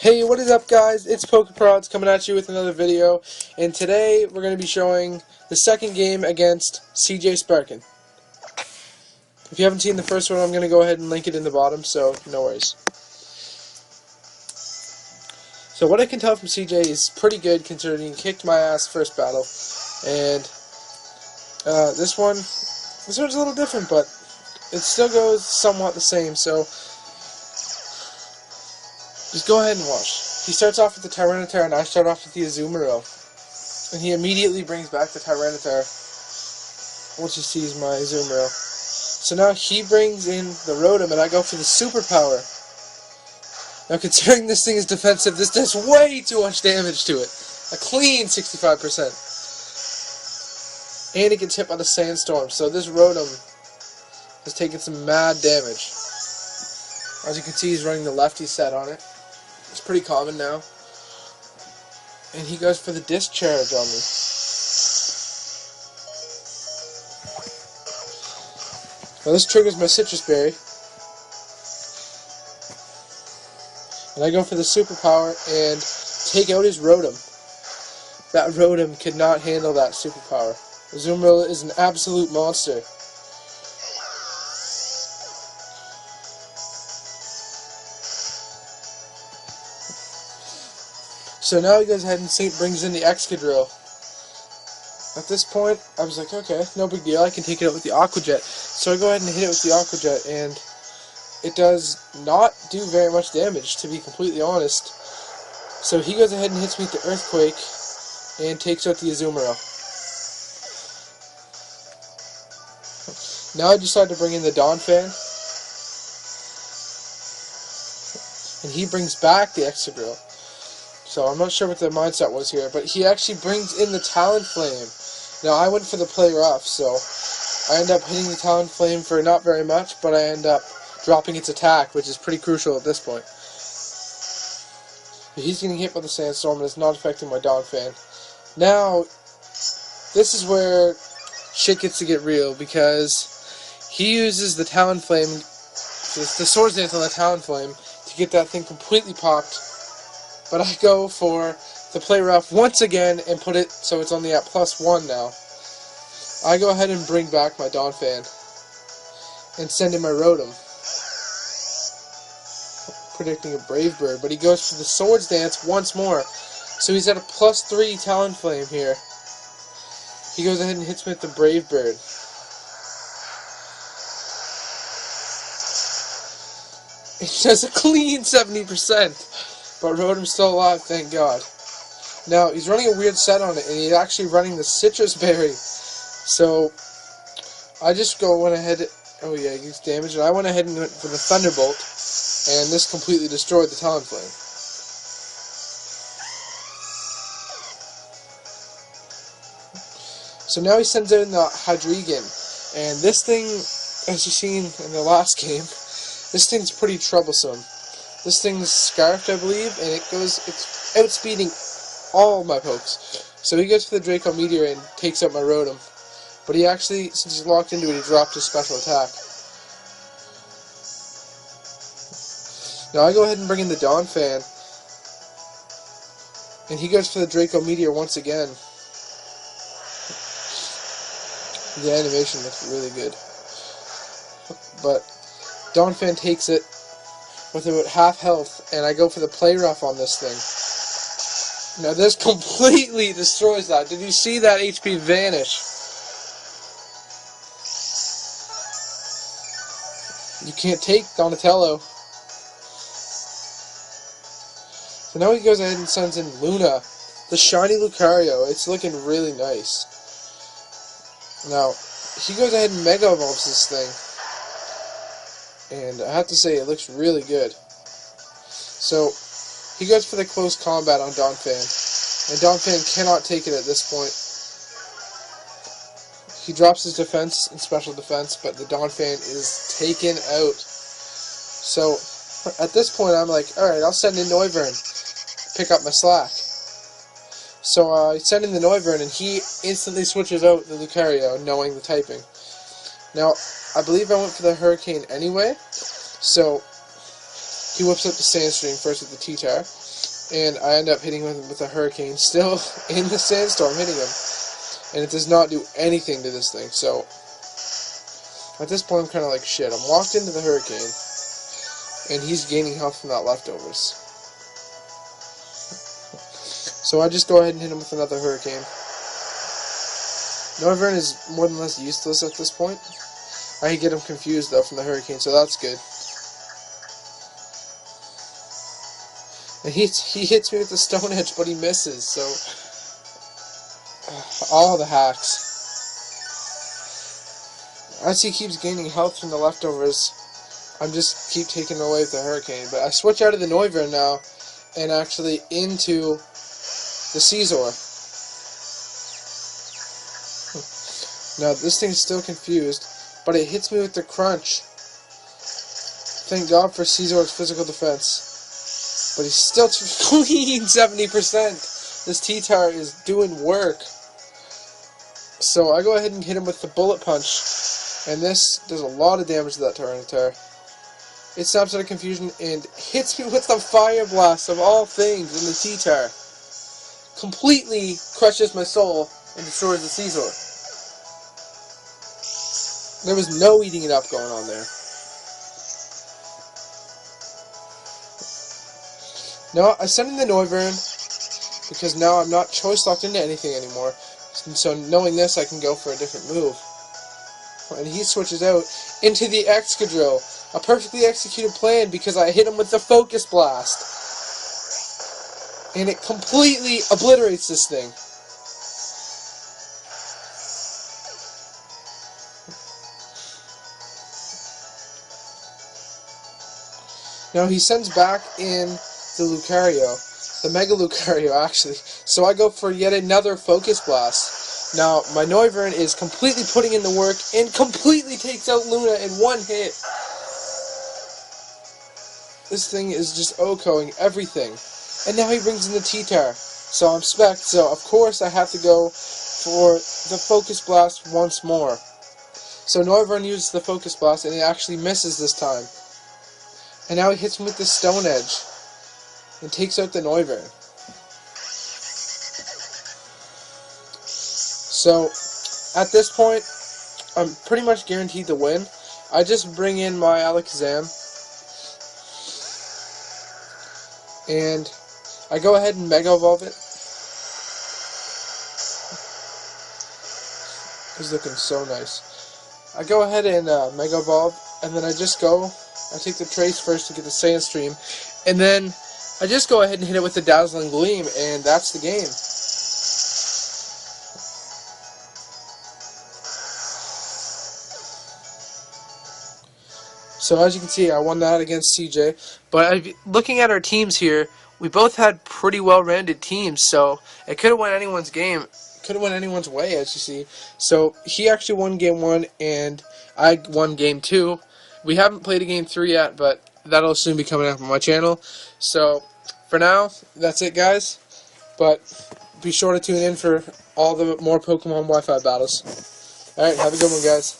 Hey, what is up, guys? It's PokeProdz coming at you with another video, and today we're going to be showing the second game against Cjsparkin. If you haven't seen the first one, I'm going to go ahead and link it in the bottom, so no worries. So what I can tell from CJ is pretty good considering he kicked my ass first battle, and this one's a little different, but it still goes somewhat the same, so just go ahead and watch. He starts off with the Tyranitar, and I start off with the Azumarill. And he immediately brings back the Tyranitar once he sees my Azumarill. So now he brings in the Rotom, and I go for the Superpower. Now considering this thing is defensive, this does way too much damage to it. A clean 65%. And it gets hit by the Sandstorm, so this Rotom has taken some mad damage. As you can see, he's running the lefty set on it. It's pretty common now. And he goes for the Discharge on me. Now this triggers my Citrus Berry. And I go for the Superpower and take out his Rotom. That Rotom could not handle that Superpower. Azumarill is an absolute monster. So now he goes ahead and brings in the Excadrill. At this point, I was like, okay, no big deal, I can take it out with the Aqua Jet. So I go ahead and hit it with the Aqua Jet, and it does not do very much damage, to be completely honest. So he goes ahead and hits me with the Earthquake, and takes out the Azumarill. Now I decide to bring in the Donphan, and he brings back the Excadrill. So I'm not sure what the mindset was here, but he actually brings in the Talonflame. Now I went for the play rough, so I end up hitting the Talonflame for not very much, but I end up dropping its attack, which is pretty crucial at this point. He's getting hit by the Sandstorm, and it's not affecting my Donphan. Now, this is where shit gets to get real, because he uses the Talonflame, the Swords Dance on the Talonflame, to get that thing completely popped. But I go for the play rough once again and put it so it's only at +1 now. I go ahead and bring back my Donphan and send in my Rotom, predicting a Brave Bird, but he goes for the Swords Dance once more. So he's at a +3 Talonflame here. He goes ahead and hits me with the Brave Bird. It does a clean 70%. But Rotom's still alive, thank God. Now, he's running a weird set on it, and he's actually running the Citrus Berry. So, I just went ahead, oh yeah, he used damage, and I went ahead and went for the Thunderbolt, and this completely destroyed the Talonflame. So now he sends in the Hydreigon, and this thing, as you've seen in the last game, this thing's pretty troublesome. This thing's scarfed, I believe, and it's outspeeding all my pokes. So he goes for the Draco Meteor and takes out my Rotom. But he actually, since he's locked into it, he dropped his special attack. Now I go ahead and bring in the Donphan, and he goes for the Draco Meteor once again. The animation looks really good. But Donphan takes it with about half health, and I go for the play rough on this thing. Now this completely destroys that. Did you see that HP vanish? You can't take Donatello. So now he goes ahead and sends in Luna, the shiny Lucario. It's looking really nice. Now, he goes ahead and Mega Evolves this thing. And I have to say, it looks really good. So, he goes for the close combat on Donphan. And Donphan cannot take it at this point. He drops his defense and special defense, but the Donphan is taken out. So, at this point, I'm like, alright, I'll send in Noivern. Pick up my slack. So, I send in the Noivern, and he instantly switches out the Lucario, knowing the typing. Now, I believe I went for the Hurricane anyway, so he whips up the Sandstream first with the T-Tar, and I end up hitting him with a Hurricane, still in the Sandstorm, hitting him. And it does not do anything to this thing, so at this point I'm kind of like, shit, I'm locked into the Hurricane, and he's gaining health from that leftovers. So I just go ahead and hit him with another Hurricane. Noivern is more than less useless at this point. I can get him confused though from the Hurricane, so that's good. And he hits me with the Stone Edge, but he misses, so all the hacks. As he keeps gaining health from the leftovers, I'm just keep taking away with the Hurricane. But I switch out of the Noivern now, and actually into the Scizor. Now this thing's still confused, but it hits me with the Crunch. Thank God for Scizor's physical defense. But he's still clean 70%. This T-Tar is doing work. So I go ahead and hit him with the Bullet Punch. And this does a lot of damage to that Tyranitar. It snaps out of confusion and hits me with the Fire Blast of all things in the T-Tar. Completely crushes my soul and destroys the Scizor. There was no eating it up going on there. Now, I send in the Noivern, because now I'm not choice locked into anything anymore. And so knowing this, I can go for a different move. And he switches out into the Excadrill. A perfectly executed plan because I hit him with the Focus Blast. And it completely obliterates this thing. Now he sends back in the Lucario, the Mega Lucario actually, so I go for yet another Focus Blast. Now my Noivern is completely putting in the work and completely takes out Luna in one hit. This thing is just OHKOing everything. And now he brings in the T-Tar, so I'm spec'd, so of course I have to go for the Focus Blast once more. So Noivern uses the Focus Blast and he actually misses this time. And now he hits me with the Stone Edge and takes out the Noivern. So, at this point, I'm pretty much guaranteed to win. I just bring in my Alakazam, and I go ahead and Mega Evolve it. He's looking so nice. I go ahead and Mega Evolve, and then I take the Trace first to get the Sandstream, and then I just go ahead and hit it with the Dazzling Gleam, and that's the game. So as you can see, I won that against CJ. But looking at our teams here, we both had pretty well-rounded teams, so it could have went anyone's game. Could have went anyone's way, as you see. So he actually won Game 1, and I won Game 2. We haven't played a Game 3 yet, but that'll soon be coming up on my channel. So for now, that's it, guys. But be sure to tune in for all the more Pokemon Wi-Fi battles. Alright, have a good one, guys.